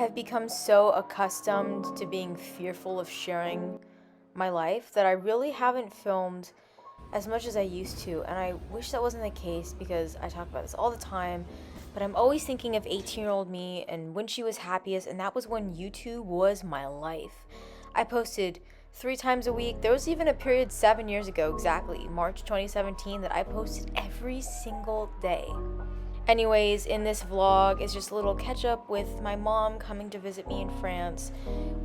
I've become so accustomed to being fearful of sharing my life that I really haven't filmed as much as I used to, and I wish that wasn't the case because I talk about this all the time, but I'm always thinking of 18-year-old me and when she was happiest, and that was when YouTube was my life. I posted 3 times a week. There was even a period 7 years ago, exactly, March 2017, that I posted every single day. Anyways, in this vlog, it's just a little catch up with my mom coming to visit me in France.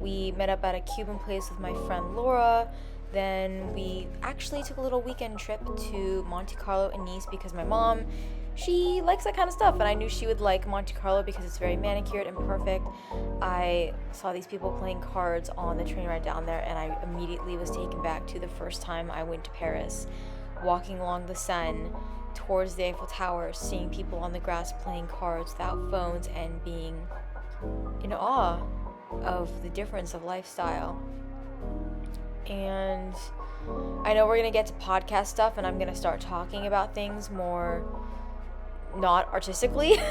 We met up at a Cuban place with my friend Laura. Then we actually took a little weekend trip to Monte Carlo and Nice because my mom, she likes that kind of stuff, and I knew she would like Monte Carlo because it's very manicured and perfect. I saw these people playing cards on the train ride down there, and I immediately was taken back to the first time I went to Paris, walking along the Seine towards the Eiffel Tower, seeing people on the grass playing cards without phones and being in awe of the difference of lifestyle. And I know we're going to get to podcast stuff, and I'm going to start talking about things more not artistically.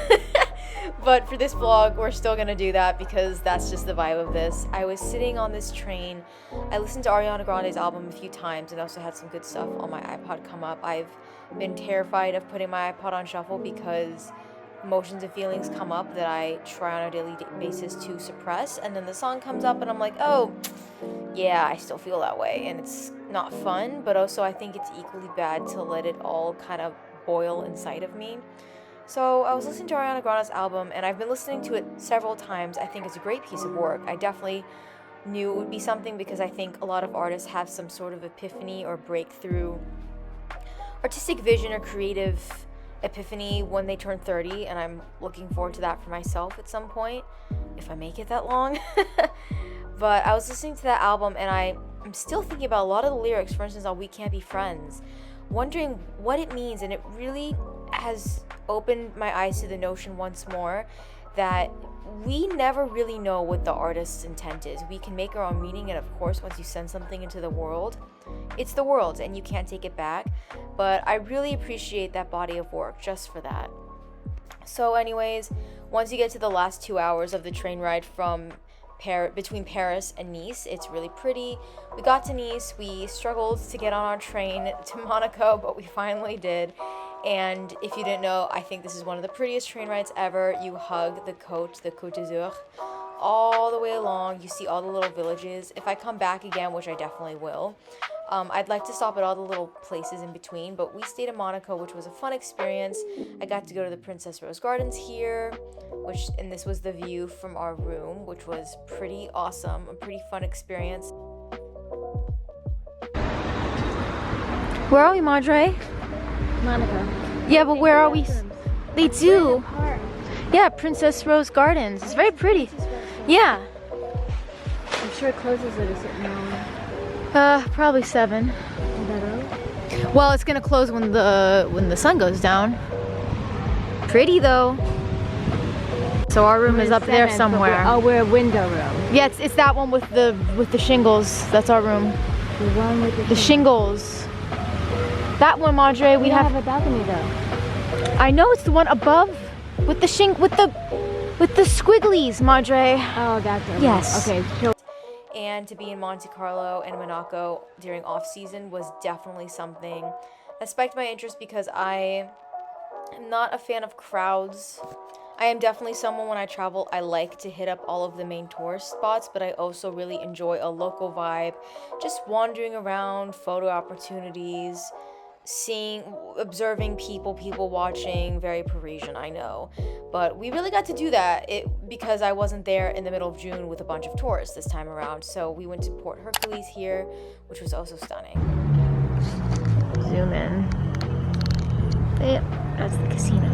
But for this vlog, we're still going to do that because that's just the vibe of this. I was sitting on this train. I listened to Ariana Grande's album a few times and also had some good stuff on my iPod come up. I've been terrified of putting my iPod on shuffle because emotions and feelings come up that I try on a daily basis to suppress, and then the song comes up and I'm like, oh yeah, I still feel that way, and it's not fun, but also I think it's equally bad to let it all kind of boil inside of me. So I was listening to Ariana Grande's album, and I've been listening to it several times. I think it's a great piece of work. I definitely knew it would be something because I think a lot of artists have some sort of epiphany or breakthrough artistic vision or creative epiphany when they turn 30, and I'm looking forward to that for myself at some point, if I make it that long. But I was listening to that album, and I'm still thinking about a lot of the lyrics, for instance, on We Can't Be Friends, wondering what it means, and it really has opened my eyes to the notion once more that we never really know what the artist's intent is. We can make our own meaning, and of course, once you send something into the world, it's the world, and you can't take it back. But I really appreciate that body of work just for that. So anyways, once you get to the last 2 hours of the train ride from between Paris and Nice, it's really pretty. We got to Nice. We struggled to get on our train to Monaco, but we finally did. And if you didn't know, I think this is one of the prettiest train rides ever. You hug the Côte d'Azur, all the way along. You see all the little villages. If I come back again, which I definitely will, I'd like to stop at all the little places in between, but we stayed in Monaco, which was a fun experience. I got to go to the Princess Rose Gardens here, and this was the view from our room, which was pretty awesome, a pretty fun experience. Where are we, Madre? Monaco. Yeah, but where are we? They do. Yeah, Princess Rose Gardens. It's very pretty. Yeah. I'm sure it closes at a certain hour. Probably 7. Is that early? Well, it's gonna close when the sun goes down. Pretty though. So our room is up there somewhere. We're a window room. Yeah, it's that one with the shingles. That's our room. The one with the shingles. That one, Madre. We have a balcony though. I know, it's the one above with the squigglies, Madre. Oh, that's it. Yes. Okay. Sure. And to be in Monte Carlo and Monaco during off season was definitely something that spiked my interest because I am not a fan of crowds. I am definitely someone, when I travel, I like to hit up all of the main tourist spots, but I also really enjoy a local vibe, just wandering around, photo opportunities, observing people watching. Very Parisian, I know, but we really got to do that because I wasn't there in the middle of June with a bunch of tourists this time around. So we went to Port Hercules here, which was also stunning. Zoom in. Yep, that's the casino.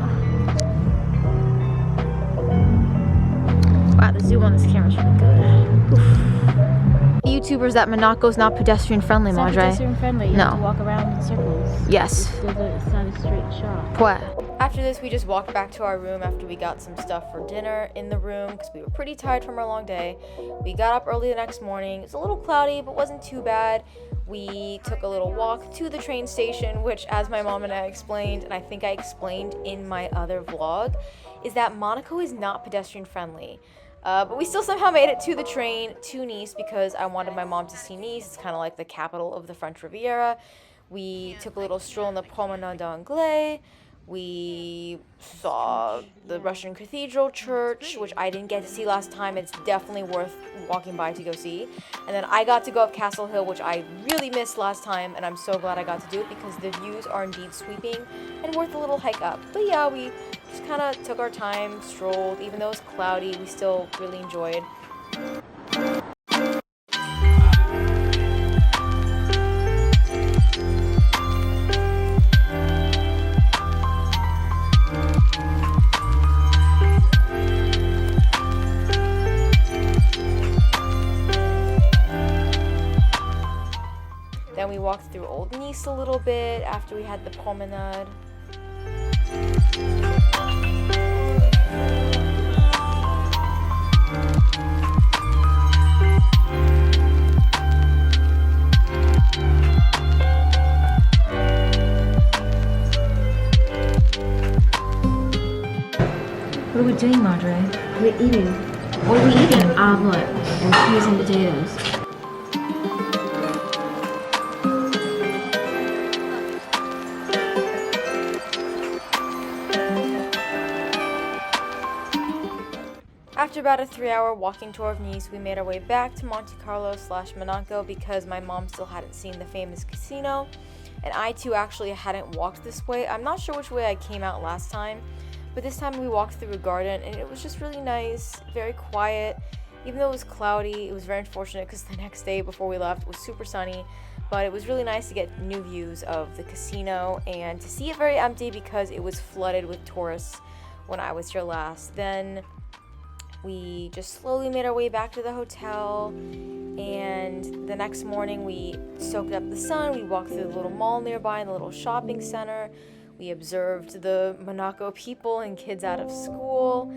Wow, the zoom on this camera is really good. Oof. YouTubers that Monaco's not pedestrian friendly, Madre. It's not pedestrian friendly. You have to walk around in circles. Yes. It's not a straight shot. What? After this, we just walked back to our room after we got some stuff for dinner in the room because we were pretty tired from our long day. We got up early the next morning. It's a little cloudy, but wasn't too bad. We took a little walk to the train station, which, as my mom and I explained, and I think I explained in my other vlog, is that Monaco is not pedestrian friendly. But we still somehow made it to the train to Nice because I wanted my mom to see Nice. It's kind of like the capital of the French Riviera. We took a little stroll in the Promenade Anglais. We saw the Russian Cathedral Church, which I didn't get to see last time. It's definitely worth walking by to go see. And then I got to go up Castle Hill, which I really missed last time, and I'm so glad I got to do it because the views are indeed sweeping and worth a little hike up. But yeah, we just kind of took our time, strolled. Even though it was cloudy, we still really enjoyed. Then we walked through Old Nice a little bit after we had the promenade. What are we doing, Madre? We're eating What are we eating? omelet and peas and potatoes. After about a 3-hour walking tour of Nice, we made our way back to Monte Carlo / Monaco because my mom still hadn't seen the famous casino, and I too actually hadn't walked this way. I'm not sure which way I came out last time, but this time we walked through a garden and it was just really nice, very quiet. Even though it was cloudy, it was very unfortunate because the next day before we left was super sunny, but it was really nice to get new views of the casino and to see it very empty because it was flooded with tourists when I was here last. Then we just slowly made our way back to the hotel, and the next morning we soaked up the sun. We walked through the little mall nearby and the little shopping center. We observed the Monaco people and kids out of school,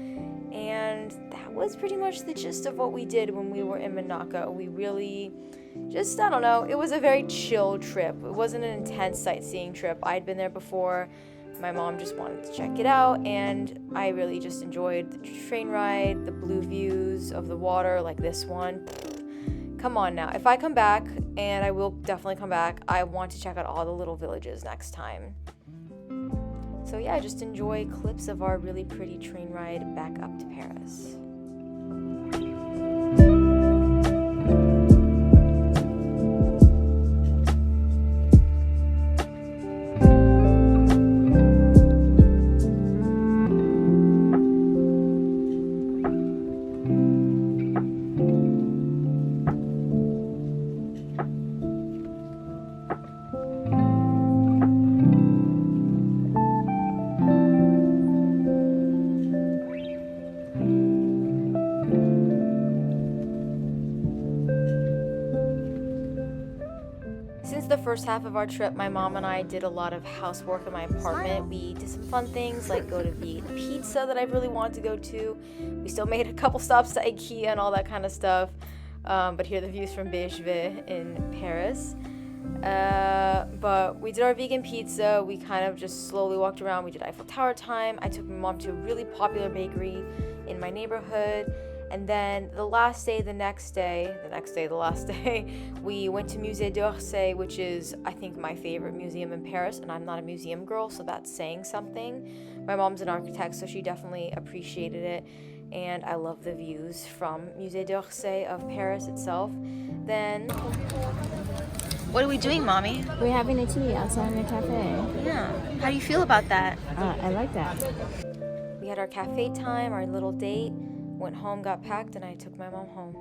and that was pretty much the gist of what we did when we were in Monaco. We really just, I don't know, it was a very chill trip. It wasn't an intense sightseeing trip. I'd been there before. My mom just wanted to check it out, and I really just enjoyed the train ride, the blue views of the water like this one. Come on now. If I come back, and I will definitely come back, I want to check out all the little villages next time. So yeah, just enjoy clips of our really pretty train ride back up to Paris. The first half of our trip, my mom and I did a lot of housework in my apartment. We did some fun things like go to vegan pizza that I really wanted to go to. We still made a couple stops to IKEA and all that kind of stuff. But here are the views from Becherville in Paris. But we did our vegan pizza. We kind of just slowly walked around. We did Eiffel Tower time. I took my mom to a really popular bakery in my neighborhood. And then the last day, we went to Musée d'Orsay, which is, I think, my favorite museum in Paris, and I'm not a museum girl, so that's saying something. My mom's an architect, so she definitely appreciated it, and I love the views from Musée d'Orsay of Paris itself. Then, what are we doing, Mommy? We're having a tea outside in a cafe. Yeah. How do you feel about that? I like that. We had our cafe time, our little date. Went home, got packed, and I took my mom home.